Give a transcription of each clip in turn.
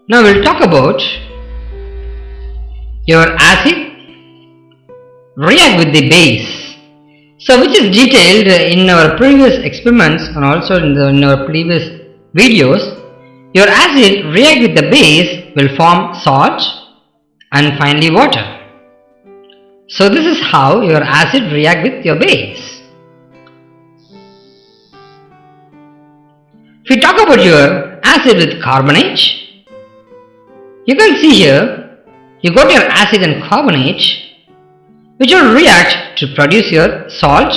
Now we'll talk about your acid react with the base. So which is detailed in our previous experiments and also in our previous videos. Your acid react with the base will form salt and finally water. So this is how your acid react with your base. If we talk about your acid with carbonate, you can see here you got your acid and carbonate which will react to produce your salt,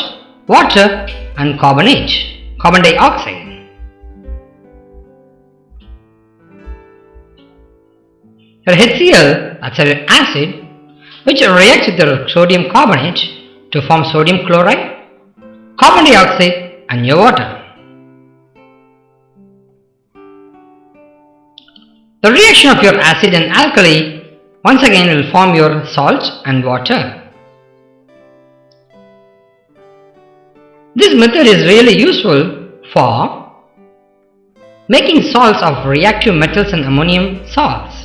water and carbon dioxide. Your HCl, that's your acid, which reacts with your sodium carbonate to form sodium chloride, carbon dioxide and your water. The reaction of your acid and alkali once again will form your salt and water. This method is really useful for making salts of reactive metals and ammonium salts.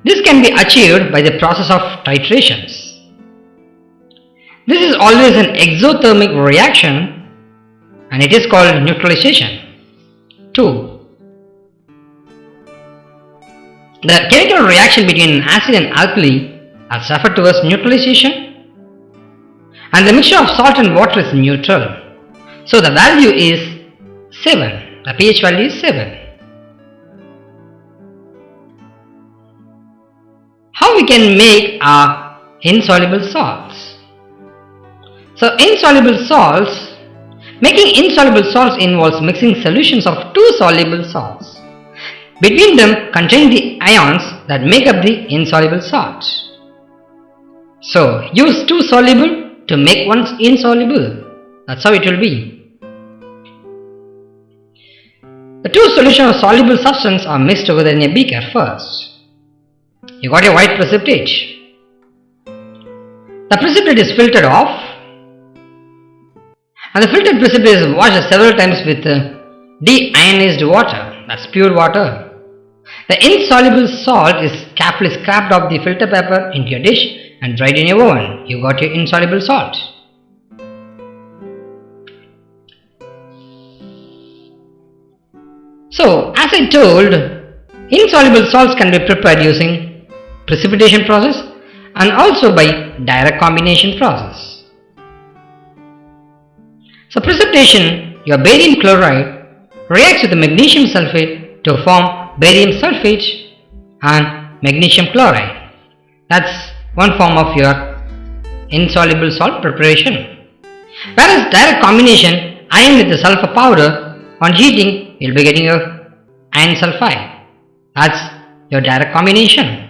This can be achieved by the process of titrations. This is always an exothermic reaction and it is called neutralization. 2. The chemical reaction between acid and alkali is referred to as neutralization, and the mixture of salt and water is neutral. So the value is 7. The pH value is 7. How we can make our insoluble salts? So insoluble salts, making insoluble salts involves mixing solutions of two soluble salts. Between them contain the ions that make up the insoluble salt. So use two soluble to make one insoluble. That's how it will be. The two solutions of soluble substance are mixed together in a beaker first. You got your white precipitate. The precipitate is filtered off and the filtered precipitate is washed several times with deionized water, that's pure water. The insoluble salt is carefully scraped off the filter paper into your dish and dried in your oven. You got your insoluble salt. So, as I told, insoluble salts can be prepared using precipitation process and also by direct combination process. So, precipitation, your barium chloride reacts with the magnesium sulfate to form barium sulfate and magnesium chloride. That's one form of your insoluble salt preparation. Whereas direct combination, iron with the sulfur powder, on heating you'll be getting your iron sulfide. That's your direct combination.